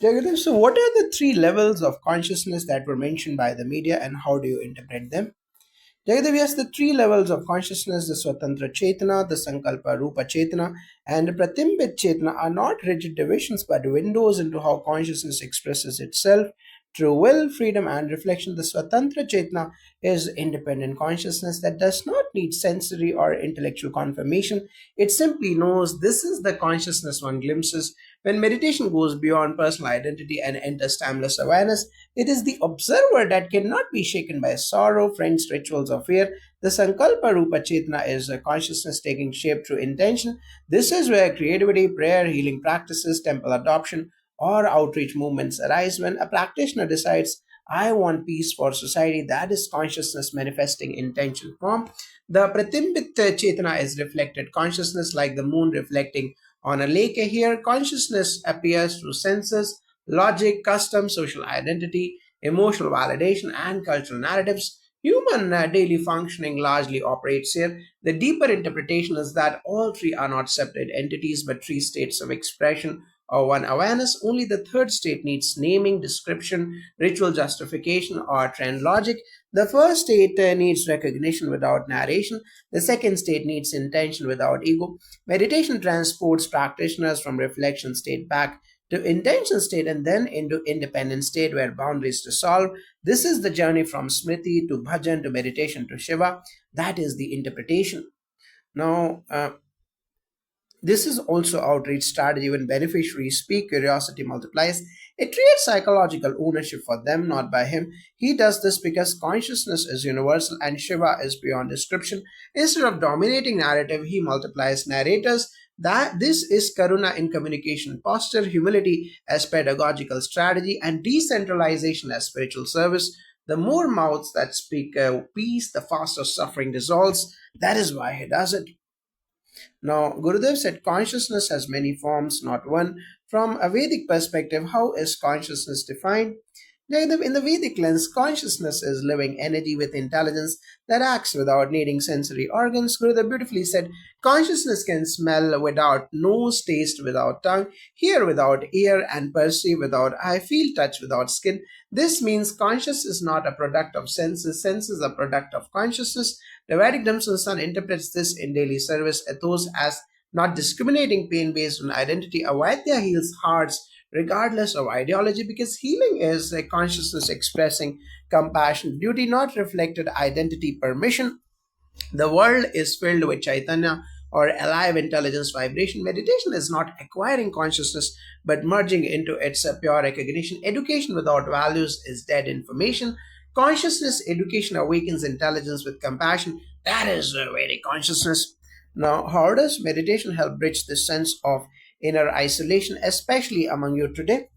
Jagadish, so what are the three levels of consciousness that were mentioned by the media and how do you interpret them? Jagadish, yes, the three levels of consciousness, the Swatantra Chetana, the Sankalpa Rupa Chetana, and the Pratimbit Chetana are not rigid divisions but windows into how consciousness expresses itself through will, freedom, and reflection. The Swatantra Chetana is independent consciousness that does not need sensory or intellectual confirmation. It simply knows this is the consciousness one glimpses. When meditation goes beyond personal identity and enters timeless awareness, it is the observer that cannot be shaken by sorrow, friends, rituals, or fear. The Sankalpa Rupa Chetana is a consciousness taking shape through intention. This is where creativity, prayer, healing practices, temple adoption, or outreach movements arise. When a practitioner decides, I want peace for society, that is consciousness manifesting intention form. The Pratimbit Chetana is reflected consciousness like the moon reflecting on a lake. Here, consciousness appears through senses, logic, custom, social identity, emotional validation, and cultural narratives. Human daily functioning largely operates here. The deeper interpretation is that all three are not separate entities but three states of expression or one awareness. Only the third state needs naming, description, ritual justification, or trend logic. The first state needs recognition without narration. The second state needs intention without ego. Meditation transports practitioners from reflection state back to intention state and then into independent state where boundaries dissolve. This is the journey from smriti to bhajan to meditation to Shiva. That is the interpretation. Now, this is also outreach strategy. When beneficiaries speak, curiosity multiplies. It creates psychological ownership for them, not by him. He does this because consciousness is universal and Shiva is beyond description. Instead of dominating narrative, he multiplies narrators. That this is Karuna in communication posture, humility as pedagogical strategy, and decentralization as spiritual service. The more mouths that speak peace, the faster suffering dissolves. That is why he does it. Now, Gurudev said consciousness has many forms, not one. From a Vedic perspective, how is consciousness defined? Jagadev, in the Vedic lens, consciousness is living energy with intelligence that acts without needing sensory organs. Gurudev beautifully said, consciousness can smell without nose, taste without tongue, hear without ear, and perceive without eye, feel touch without skin. This means conscious is not a product of senses, senses are a product of consciousness. The Vedic Sun interprets this in daily service ethos as not discriminating pain based on identity. Avaidya heals hearts regardless of ideology because healing is a consciousness expressing compassion, duty, not reflected identity, permission. The world is filled with Chaitanya or alive intelligence vibration. Meditation is not acquiring consciousness but merging into its pure recognition. Education without values is dead information. Consciousness education awakens intelligence with compassion. That is Vedic consciousness. Now, how does meditation help bridge this sense of inner isolation, especially among you today?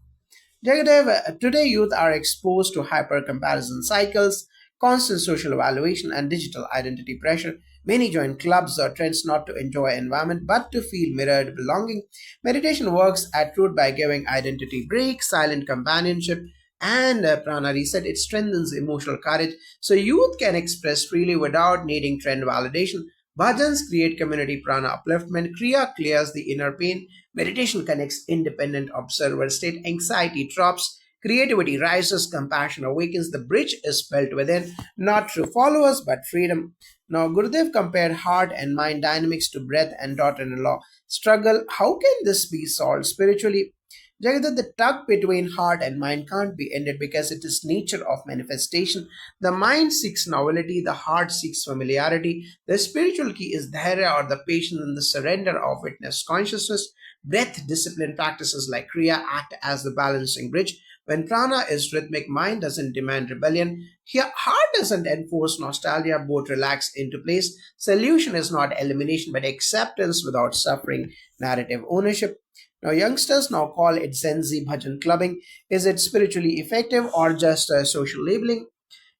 Jagadev, today youth are exposed to hyper comparison cycles, constant social evaluation, and digital identity pressure. Many join clubs or trends not to enjoy environment but to feel mirrored belonging. Meditation works at root by giving identity breaks, silent companionship, and prana reset. It strengthens emotional courage so youth can express freely without needing trend validation. Bhajans create community prana upliftment. Kriya clears the inner pain. Meditation connects independent observer state. Anxiety drops. Creativity rises. Compassion awakens. The bridge is built within, not through followers, but freedom. Now, Gurudev compared heart and mind dynamics to breath and daughter in law. Struggle. How can this be solved spiritually? Jagadha, the tug between heart and mind can't be ended because it is nature of manifestation. The mind seeks novelty, the heart seeks familiarity. The spiritual key is dhairya or the patience and the surrender of witness consciousness. Breath discipline practices like Kriya act as the balancing bridge. When prana is rhythmic, mind doesn't demand rebellion. Here, heart doesn't enforce nostalgia, both relax into place. Solution is not elimination but acceptance without suffering, narrative ownership. Now, youngsters now call it Gen Z bhajan clubbing. Is it spiritually effective or just social labeling?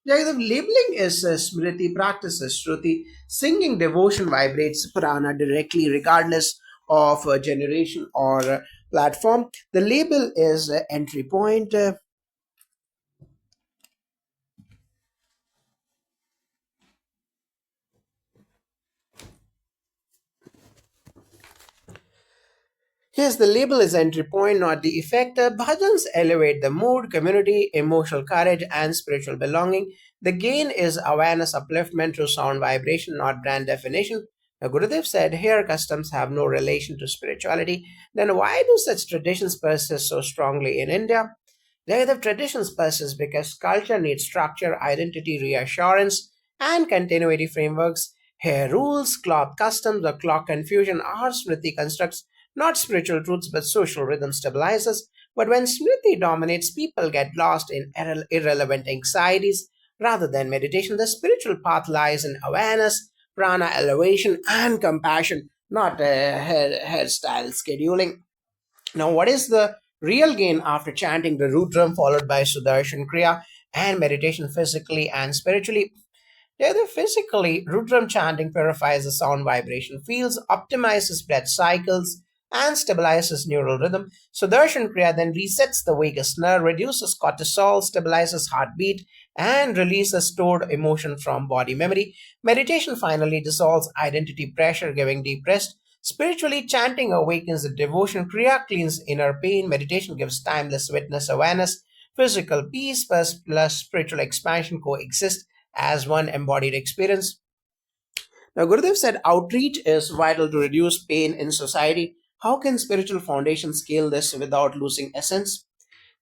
Yeah, the labeling is smriti practices, shruti. Singing devotion vibrates prana directly, regardless of generation or platform. The label is entry point. Yes, the label is entry point, not the effect. Bhajans elevate the mood, community, emotional courage, and spiritual belonging. The gain is awareness upliftment through sound vibration, not brand definition. Now, Gurudev said, here customs have no relation to spirituality. Then why do such traditions persist so strongly in India? The traditions persist because culture needs structure, identity, reassurance, and continuity frameworks. Hair rules, cloth customs, or clock confusion are Smriti constructs, not spiritual truths but social rhythm stabilizers. But when Smriti dominates, people get lost in irrelevant anxieties rather than meditation. The spiritual path lies in awareness, prana elevation, and compassion, not hairstyle scheduling. Now, what is the real gain after chanting the Rudram followed by Sudarshan Kriya and meditation physically and spiritually? Either physically, Rudram chanting purifies the sound vibration fields, optimizes breath cycles, and stabilizes neural rhythm. Sudarshan Kriya then resets the vagus nerve, reduces cortisol, stabilizes heartbeat, and releases stored emotion from body memory. Meditation finally dissolves identity pressure, giving deep rest. Spiritually, chanting awakens the devotion. Kriya cleans inner pain. Meditation gives timeless witness awareness. Physical peace plus spiritual expansion coexist as one embodied experience. Now, Gurudev said outreach is vital to reduce pain in society. How can spiritual foundation scale this without losing essence?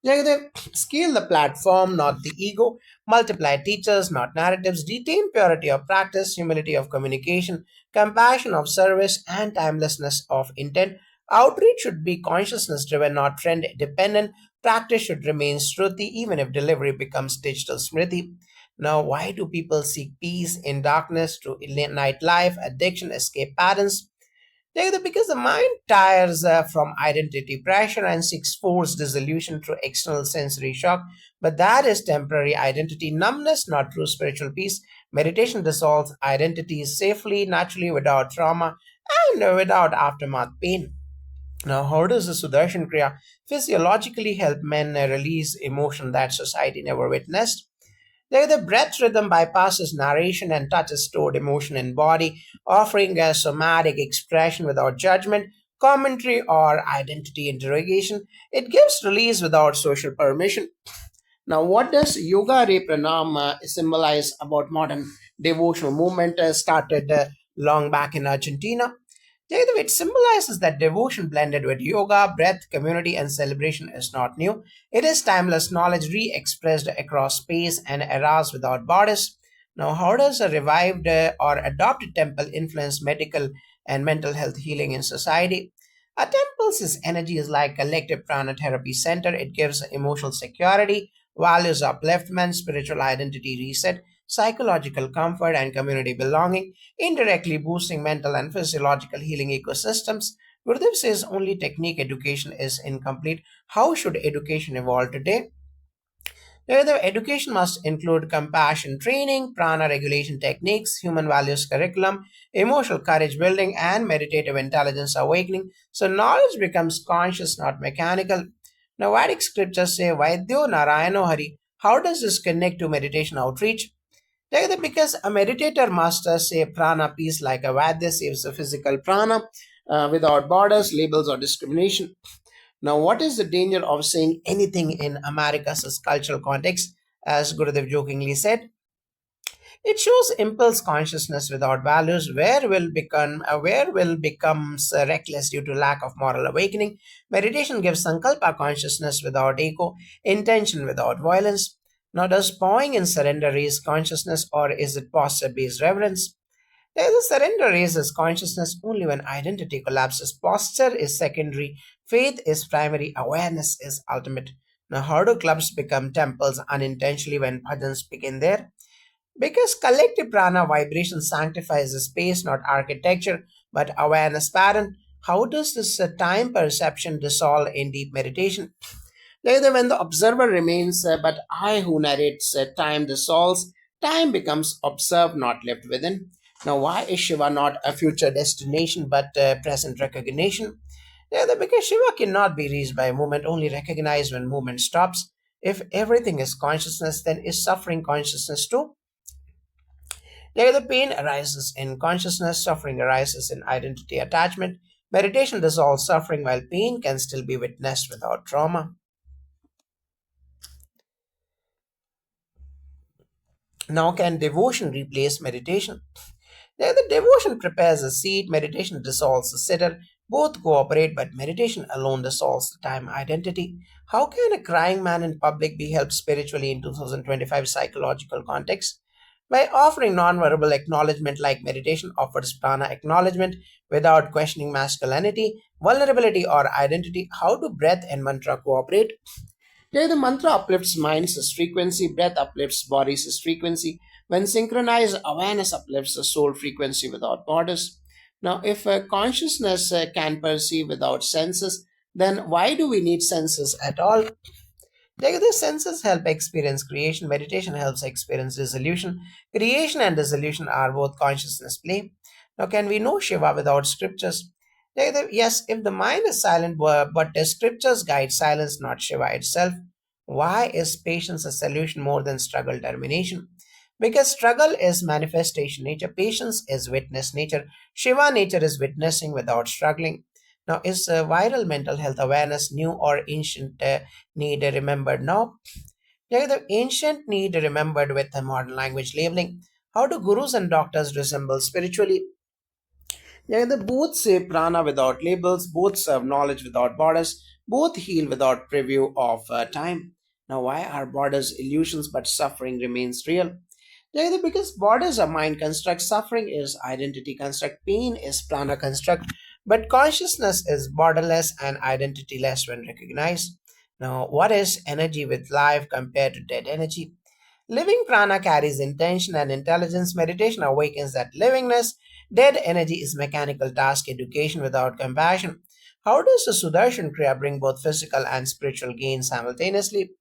Jagadev, scale the platform, not the ego. Multiply teachers, not narratives. Retain purity of practice, humility of communication, compassion of service, and timelessness of intent. Outreach should be consciousness driven, not trend dependent. Practice should remain shruti, even if delivery becomes digital smriti. Now, why do people seek peace in darkness through nightlife, addiction, escape patterns? Because the mind tires from identity pressure and seeks forced dissolution through external sensory shock. But that is temporary identity numbness, not true spiritual peace. Meditation dissolves identities safely, naturally, without trauma, and without aftermath pain. Now, how does the Sudarshan Kriya physiologically help men release emotion that society never witnessed? The breath rhythm bypasses narration and touches stored emotion in body, offering a somatic expression without judgment, commentary, or identity interrogation. It gives release without social permission. Now, what does Yoga Re Pranam symbolize about modern devotional movement started long back in Argentina? It symbolizes that devotion blended with yoga, breath, community, and celebration is not new. It is timeless knowledge re expressed across space and eras without borders. Now, how does a revived or adopted temple influence medical and mental health healing in society? A temple's energy is like collective prana therapy center. It gives emotional security, values upliftment, spiritual identity reset, psychological comfort, and community belonging, indirectly boosting mental and physiological healing ecosystems. Gurudev says only technique education is incomplete. How should education evolve today? The education must include compassion training, prana regulation techniques, human values curriculum, emotional courage building, and meditative intelligence awakening. So knowledge becomes conscious, not mechanical. Now, Vedic scriptures say Vaidyo Narayano Hari. How does this connect to meditation outreach? Because a meditator must say prana peace like a Vaidya saves the physical prana without borders, labels, or discrimination. Now, what is the danger of saying anything in America's cultural context? As Gurudev jokingly said, it shows impulse consciousness without values. Where will becomes reckless due to lack of moral awakening. Meditation gives sankalpa consciousness without ego, intention without violence. Now, does bowing in surrender raise consciousness, or is it posture-based reverence? There is a surrender raises consciousness only when identity collapses. Posture is secondary, faith is primary, awareness is ultimate. Now, how do clubs become temples unintentionally when bhajans begin there? Because collective prana vibration sanctifies the space, not architecture, but awareness pattern. How does this time perception dissolve in deep meditation? Later, when the observer remains, but I who narrates time dissolves, time becomes observed, not lived within. Now, why is Shiva not a future destination but present recognition? Because Shiva cannot be reached by movement, only recognized when movement stops. If everything is consciousness, then is suffering consciousness too? The pain arises in consciousness, suffering arises in identity attachment. Meditation dissolves suffering while pain can still be witnessed without trauma. Now, can devotion replace meditation? There, the devotion prepares a seed, meditation dissolves the sitter. Both cooperate, but meditation alone dissolves the time identity. How can a crying man in public be helped spiritually in 2025 psychological context? By offering non-verbal acknowledgement like meditation offers prana acknowledgement without questioning masculinity, vulnerability, or identity. How do breath and mantra cooperate? There, the mantra uplifts mind's frequency, breath uplifts body's frequency. When synchronized, awareness uplifts the soul frequency without borders. Now, if consciousness can perceive without senses, then why do we need senses at all? The senses help experience creation, meditation helps experience dissolution. Creation and dissolution are both consciousness play. Now, can we know Shiva without scriptures? Yes, if the mind is silent, but the scriptures guide silence, not Shiva itself. Why is patience a solution more than struggle termination? Because struggle is manifestation nature, patience is witness nature, Shiva nature is witnessing without struggling. Now, is viral mental health awareness new or ancient need remembered now? The ancient need remembered with the modern language labeling. How do gurus and doctors resemble spiritually? The both say prana without labels, both serve knowledge without borders, both heal without preview of time. Now, why are borders illusions but suffering remains real? Because borders are mind construct, suffering is identity construct, pain is prana construct, but consciousness is borderless and identityless when recognized. Now, what is energy with life compared to dead energy? Living prana carries intention and intelligence. Meditation awakens that livingness. Dead energy is mechanical task education without compassion. How does the Sudarshan Kriya bring both physical and spiritual gain simultaneously?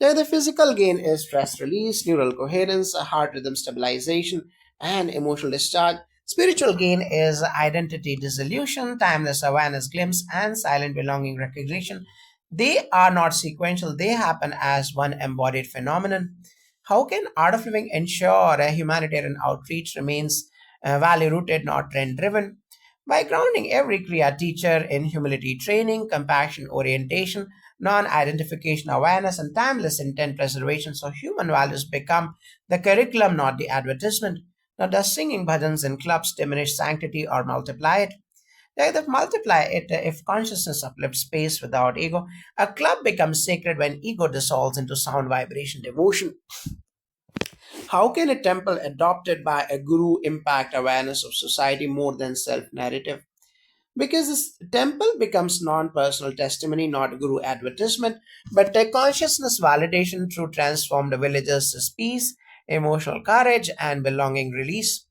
The physical gain is stress release, neural coherence, heart rhythm stabilization, and emotional discharge. Spiritual gain is identity dissolution, timeless awareness glimpse, and silent belonging recognition. They are not sequential, they happen as one embodied phenomenon. How can Art of Living ensure a humanitarian outreach remains value rooted, not trend driven? By grounding every Kriya teacher in humility training, compassion orientation, non identification awareness, and timeless intent preservation, so human values become the curriculum, not the advertisement. Now, does singing bhajans in clubs diminish sanctity or multiply it? They multiply it if consciousness uplifts space without ego. A club becomes sacred when ego dissolves into sound vibration devotion. How can a temple adopted by a guru impact awareness of society more than self narrative? Because this temple becomes non-personal testimony, not guru advertisement, but a consciousness validation through transformed villages' peace, emotional courage, and belonging release.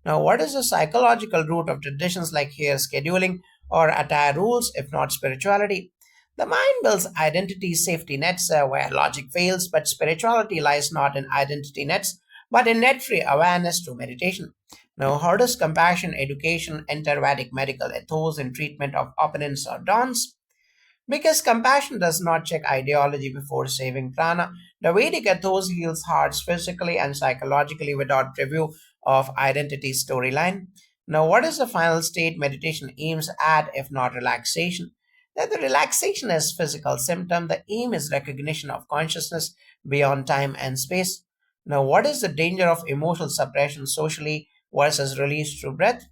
Now, what is the psychological root of traditions like hair scheduling or attire rules, if not spirituality? The mind builds identity safety nets where logic fails, but spirituality lies not in identity nets, but in net free awareness through meditation. Now, how does compassion education enter Vedic medical ethos in treatment of opponents or dons? Because compassion does not check ideology before saving prana, the Vedic ethos heals hearts physically and psychologically without preview of identity storyline. Now, what is the final state meditation aims at if not relaxation? That the relaxation is physical symptom, the aim is recognition of consciousness beyond time and space. Now, what is the danger of emotional suppression socially versus release through breath?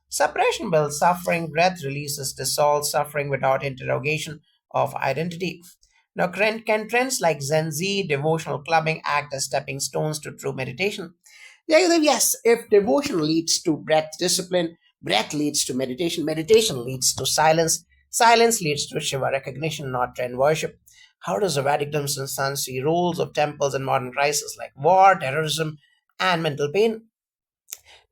Suppression builds suffering, breath releases dissolves suffering without interrogation of identity. Now, can trends like Zen Z, devotional clubbing act as stepping stones to true meditation? Yes, if devotion leads to breath discipline, breath leads to meditation, meditation leads to silence, silence leads to Shiva recognition, not trend worship. How does the Vedic Sun see roles of temples in modern crises like war, terrorism, and mental pain?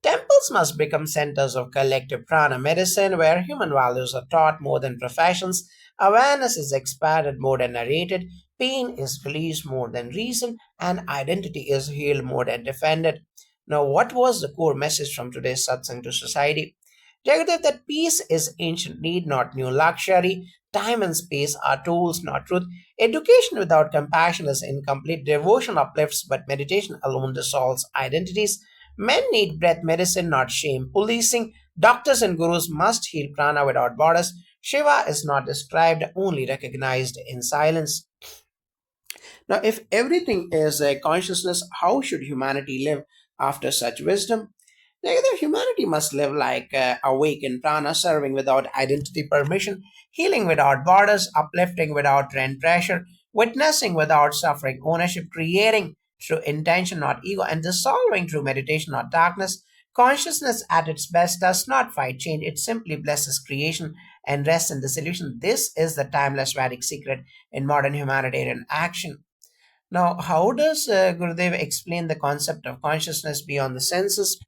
Temples must become centers of collective prana medicine where human values are taught more than professions, awareness is expanded more than narrated, pain is released more than reason, and identity is healed more than defended. Now, what was the core message from today's satsang to society? Jagadev, that peace is ancient need, not new luxury. Time and space are tools, not truth. Education without compassion is incomplete. Devotion uplifts, but meditation alone dissolves identities. Men need breath medicine, not shame policing. Doctors and gurus must heal prana without borders. Shiva is not described, only recognized in silence. Now, if everything is a consciousness, how should humanity live after such wisdom? Neither humanity must live like awake in prana, serving without identity permission, healing without borders, uplifting without trend pressure, witnessing without suffering ownership, creating through intention, not ego, and dissolving through meditation, not darkness. Consciousness at its best does not fight change, it simply blesses creation and rests in dissolution. This is the timeless Vedic secret in modern humanitarian action. Now, how does Gurudev explain the concept of consciousness beyond the senses?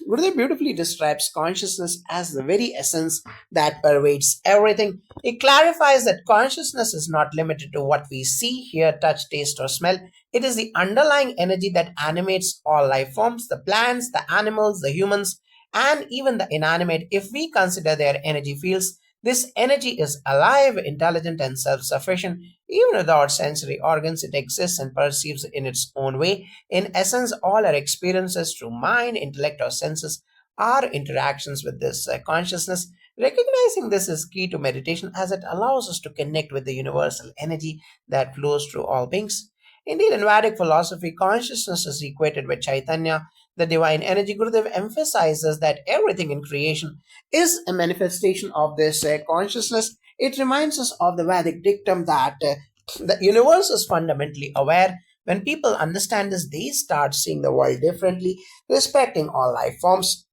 Gurudev beautifully describes consciousness as the very essence that pervades everything. He clarifies that consciousness is not limited to what we see, hear, touch, taste, or smell. It is the underlying energy that animates all life forms, the plants, the animals, the humans, and even the inanimate. If we consider their energy fields, this energy is alive, intelligent, and self sufficient. Even without sensory organs, it exists and perceives in its own way. In essence, all our experiences through mind, intellect, or senses are interactions with this consciousness. Recognizing this is key to meditation as it allows us to connect with the universal energy that flows through all beings. Indeed, in Vedic philosophy, consciousness is equated with Chaitanya, the divine energy. Gurudev emphasizes that everything in creation is a manifestation of this consciousness. It reminds us of the Vedic dictum that the universe is fundamentally aware. When people understand this, they start seeing the world differently, respecting all life forms.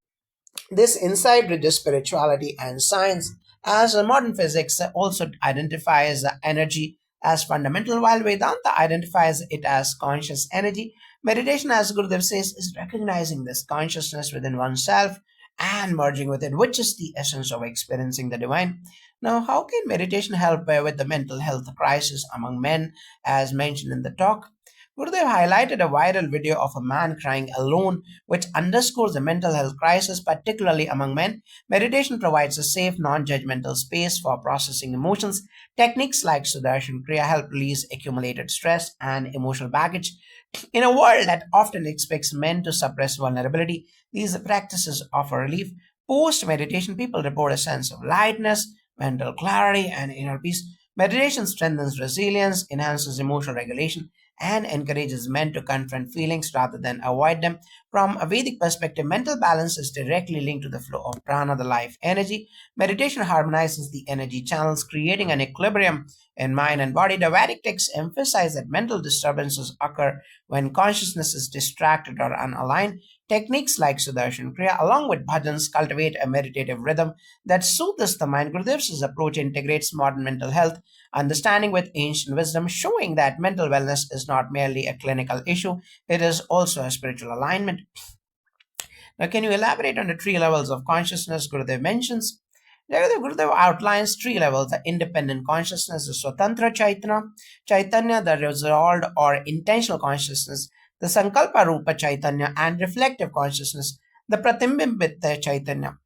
This insight bridges spirituality and science, as modern physics also identifies energy as fundamental, while Vedanta identifies it as conscious energy. Meditation, as Gurudev says, is recognizing this consciousness within oneself and merging with it, which is the essence of experiencing the divine. Now, how can meditation help with the mental health crisis among men, as mentioned in the talk? Gurudev highlighted a viral video of a man crying alone, which underscores the mental health crisis, particularly among men. Meditation provides a safe, non judgmental space for processing emotions. Techniques like Sudarshan Kriya help release accumulated stress and emotional baggage. In a world that often expects men to suppress vulnerability, these practices offer relief. Post meditation, people report a sense of lightness, mental clarity, and inner peace. Meditation strengthens resilience, enhances emotional regulation, and encourages men to confront feelings rather than avoid them. From a Vedic perspective, mental balance is directly linked to the flow of prana, the life energy. Meditation harmonizes the energy channels, creating an equilibrium in mind and body. The Vedic texts emphasize that mental disturbances occur when consciousness is distracted or unaligned. Techniques like Sudarshan Kriya, along with bhajans, cultivate a meditative rhythm that soothes the mind. Gurudev's approach integrates modern mental health understanding with ancient wisdom, showing that mental wellness is not merely a clinical issue, it is also a spiritual alignment. Now, can you elaborate on the three levels of consciousness Gurudev mentions? Gurudev outlines three levels: the independent consciousness, the Swatantra Chaitanya, the resolved or intentional consciousness, the Sankalpa Rupa Chaitanya, and reflective consciousness, the Pratimbimbit Chaitanya.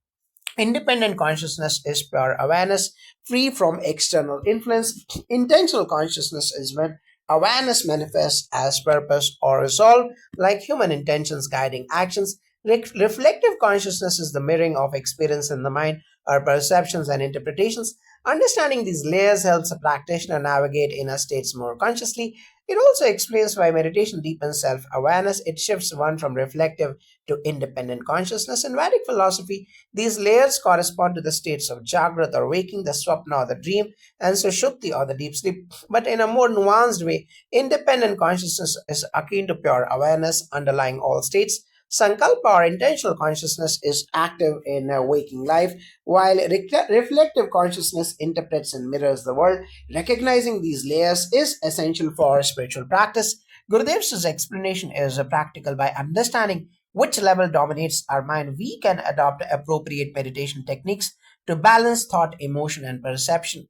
Independent consciousness is pure awareness, free from external influence. Intentional consciousness is when awareness manifests as purpose or resolve, like human intentions guiding actions. Reflective consciousness is the mirroring of experience in the mind, our perceptions and interpretations. Understanding these layers helps a practitioner navigate inner states more consciously. It also explains why meditation deepens self awareness. It shifts one from reflective to independent consciousness. In Vedic philosophy, these layers correspond to the states of Jagrat or waking, the Swapna or the dream, and Sushupti or the deep sleep. But in a more nuanced way, independent consciousness is akin to pure awareness underlying all states. Sankalpa or intentional consciousness is active in waking life, while reflective consciousness interprets and mirrors the world. Recognizing these layers is essential for spiritual practice. Gurudev's explanation is practical. By understanding which level dominates our mind, we can adopt appropriate meditation techniques to balance thought, emotion, and perception.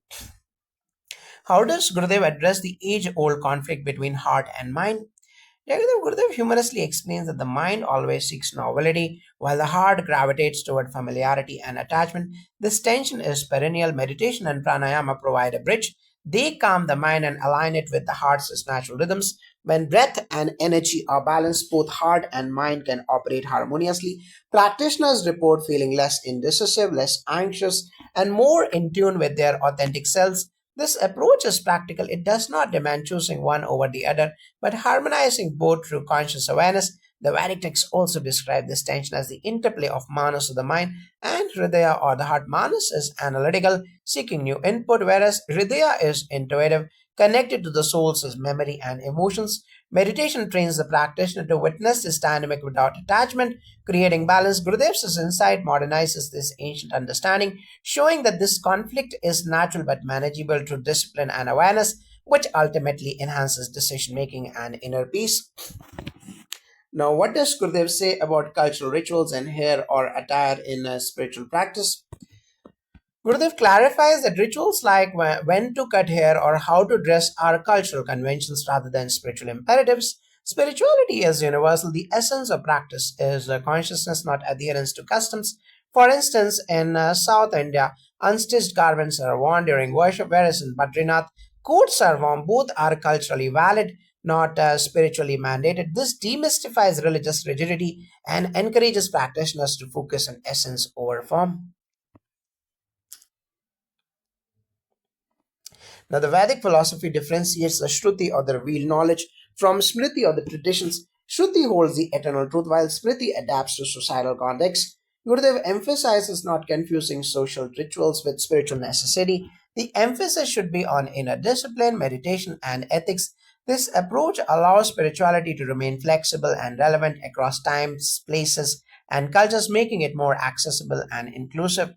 How does Gurudev address the age old conflict between heart and mind? Gurudev humorously explains that the mind always seeks novelty, while the heart gravitates toward familiarity and attachment. This tension is perennial. Meditation and pranayama provide a bridge. They calm the mind and align it with the heart's natural rhythms. When breath and energy are balanced, both heart and mind can operate harmoniously. Practitioners report feeling less indecisive, less anxious, and more in tune with their authentic selves. This approach is practical. It does not demand choosing one over the other, but harmonizing both through conscious awareness. The Vedic texts also describe this tension as the interplay of manas of the mind and hridaya or the heart. Manas is analytical, seeking new input, whereas hridaya is intuitive, connected to the soul's memory and emotions. Meditation trains the practitioner to witness this dynamic without attachment, creating balance. Gurudev's insight modernizes this ancient understanding, showing that this conflict is natural but manageable through discipline and awareness, which ultimately enhances decision making and inner peace. Now, what does Gurudev say about cultural rituals and hair or attire in spiritual practice? Gurudev clarifies that rituals like when to cut hair or how to dress are cultural conventions rather than spiritual imperatives. Spirituality is universal. The essence of practice is consciousness, not adherence to customs. For instance, in South India, unstitched garments are worn during worship, whereas in Badrinath, coats are worn. Both are culturally valid, not spiritually mandated. This demystifies religious rigidity and encourages practitioners to focus on essence over form. Now, the Vedic philosophy differentiates the Shruti or the revealed knowledge from Smriti or the traditions. Shruti holds the eternal truth while Smriti adapts to societal context. Gurudev emphasizes not confusing social rituals with spiritual necessity. The emphasis should be on inner discipline, meditation, and ethics. This approach allows spirituality to remain flexible and relevant across times, places, and cultures, making it more accessible and inclusive.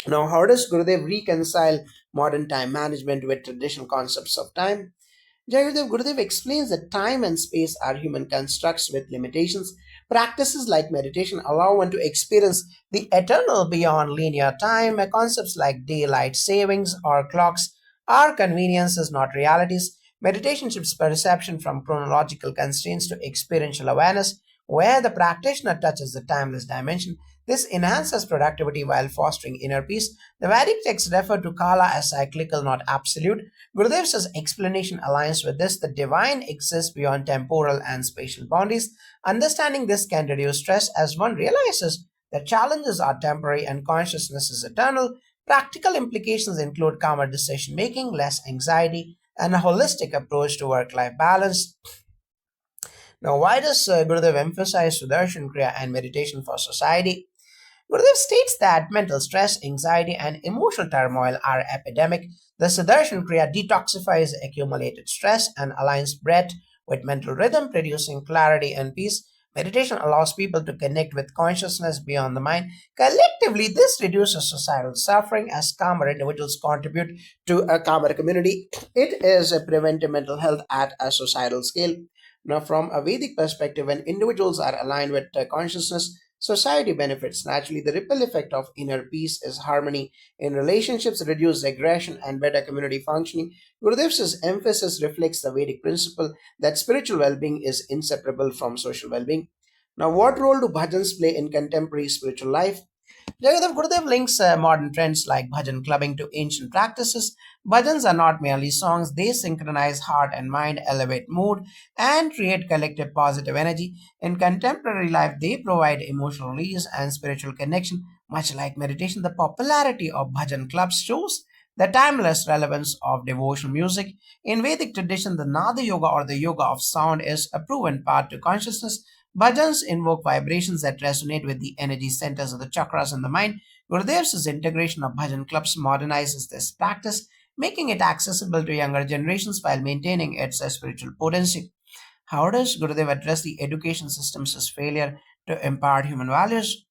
Now, how does Gurudev reconcile modern time management with traditional concepts of time? Gurudev explains that time and space are human constructs with limitations. Practices like meditation allow one to experience the eternal beyond linear time. Concepts like daylight savings or clocks are conveniences, not realities. Meditation shifts perception from chronological constraints to experiential awareness, where the practitioner touches the timeless dimension. This enhances productivity while fostering inner peace. The Vedic texts refer to Kala as cyclical, not absolute. Gurudev's explanation aligns with this. The divine exists beyond temporal and spatial boundaries. Understanding this can reduce stress as one realizes that challenges are temporary and consciousness is eternal. Practical implications include calmer decision making, less anxiety, and a holistic approach to work life balance. Now, why does Gurudev emphasize Sudarshan Kriya and meditation for society? Gurudev states that mental stress, anxiety, and emotional turmoil are epidemic. The Sudarshan Kriya detoxifies accumulated stress and aligns breath with mental rhythm, producing clarity and peace. Meditation allows people to connect with consciousness beyond the mind. Collectively, this reduces societal suffering as calmer individuals contribute to a calmer community. It is a preventive mental health at a societal scale. Now, from a Vedic perspective, when individuals are aligned with consciousness, society benefits. Naturally, the ripple effect of inner peace is harmony in relationships, reduced aggression, and better community functioning. Gurudev's emphasis reflects the Vedic principle that spiritual well being is inseparable from social well being. Now, what role do bhajans play in contemporary spiritual life? Jagadav Gurudev links modern trends like bhajan clubbing to ancient practices. Bhajans are not merely songs, they synchronize heart and mind, elevate mood, and create collective positive energy. In contemporary life, they provide emotional release and spiritual connection. Much like meditation, the popularity of bhajan clubs shows the timeless relevance of devotional music. In Vedic tradition, the Nada Yoga or the Yoga of sound is a proven path to consciousness. Bhajans invoke vibrations that resonate with the energy centers of the chakras in the mind. Gurudev's integration of bhajan clubs modernizes this practice, making it accessible to younger generations while maintaining its spiritual potency. How does Gurudev address the education system's failure to impart human values?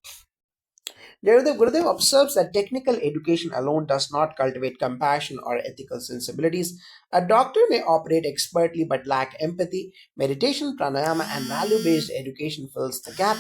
Gurudev observes that technical education alone does not cultivate compassion or ethical sensibilities. A doctor may operate expertly but lack empathy. Meditation, pranayama, and value based education fills the gap.